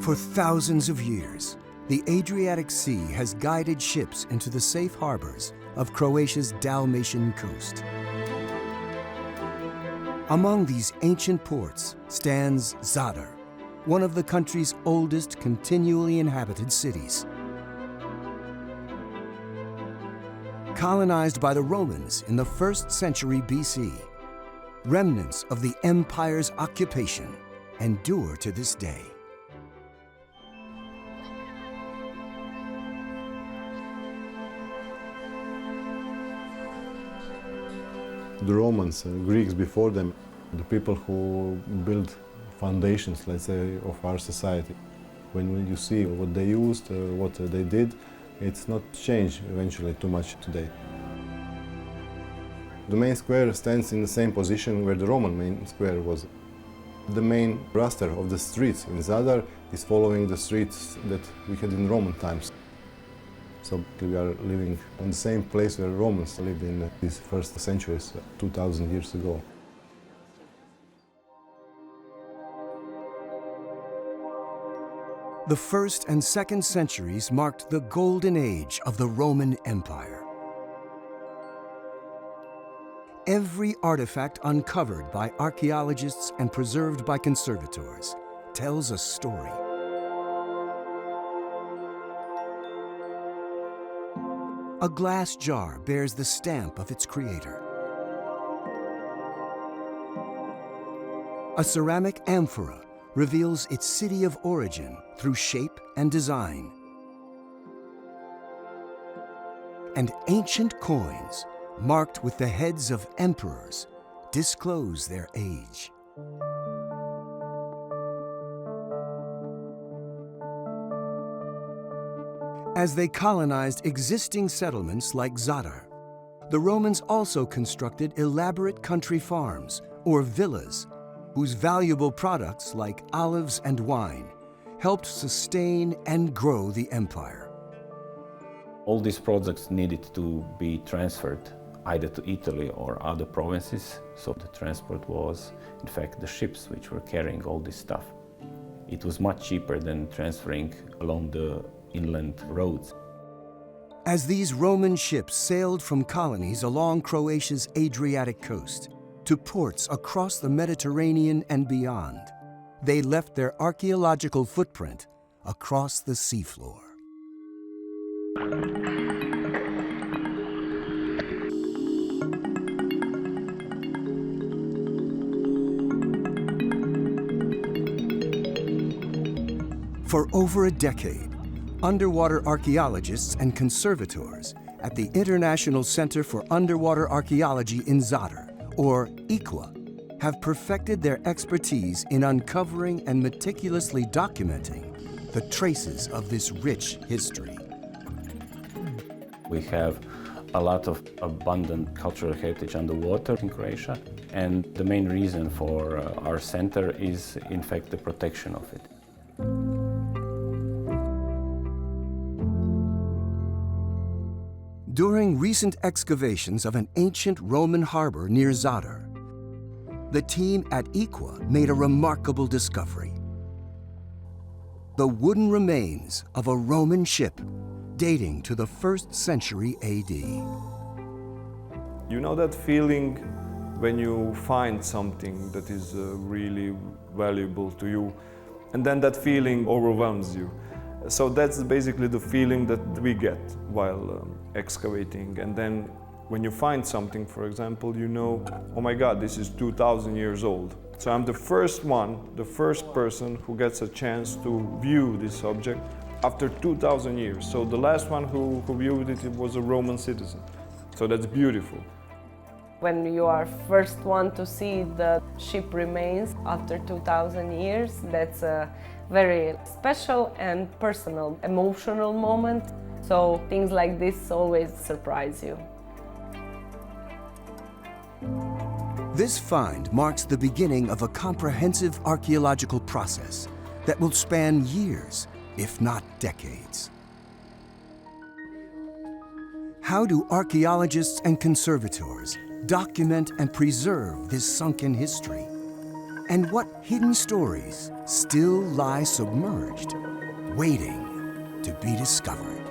For thousands of years, the Adriatic Sea has guided ships into the safe harbors of Croatia's Dalmatian coast. Among these ancient ports stands Zadar, one of the country's oldest continually inhabited cities. Colonized by the Romans in the 1st century BC, remnants of the empire's occupation endure to this day. The Romans and Greeks before them, the people who built foundations, let's say, of our society. When you see what they used, what they did, it's not changed eventually too much today. The main square stands in the same position where the Roman main square was. The main raster of the streets in Zadar is following the streets that we had in Roman times. So we are living on the same place where Romans lived in these first centuries, 2,000 years ago. The 1st and 2nd centuries marked the golden age of the Roman Empire. Every artifact uncovered by archaeologists and preserved by conservators tells a story. A glass jar bears the stamp of its creator. A ceramic amphora reveals its city of origin through shape and design. And ancient coins, marked with the heads of emperors, disclose their age. As they colonized existing settlements like Zadar, the Romans also constructed elaborate country farms, or villas, whose valuable products like olives and wine helped sustain and grow the empire. All these projects needed to be transferred either to Italy or other provinces, so the transport was, in fact, the ships which were carrying all this stuff. It was much cheaper than transferring along the inland roads. As these Roman ships sailed from colonies along Croatia's Adriatic coast to ports across the Mediterranean and beyond, they left their archaeological footprint across the seafloor. For over a decade, underwater archaeologists and conservators at the International Center for Underwater Archaeology in Zadar, or ICWA, have perfected their expertise in uncovering and meticulously documenting the traces of this rich history. We have a lot of abundant cultural heritage underwater in Croatia, and the main reason for our center is, in fact, the protection of it. During recent excavations of an ancient Roman harbor near Zadar, the team at ICWA made a remarkable discovery: the wooden remains of a Roman ship dating to the 1st century AD. You know that feeling when you find something that is really valuable to you, and then that feeling overwhelms you. So that's basically the feeling that we get while excavating. And then when you find something, for example, you know, oh my God, this is 2,000 years old. So I'm the first one, the first person who gets a chance to view this object after 2,000 years. So the last one who viewed it was a Roman citizen. So that's beautiful. When you are first one to see the ship remains after 2,000 years, that's a very special and personal, emotional moment. So things like this always surprise you. This find marks the beginning of a comprehensive archaeological process that will span years, if not decades. How do archaeologists and conservators document and preserve this sunken history? And what hidden stories still lie submerged, waiting to be discovered?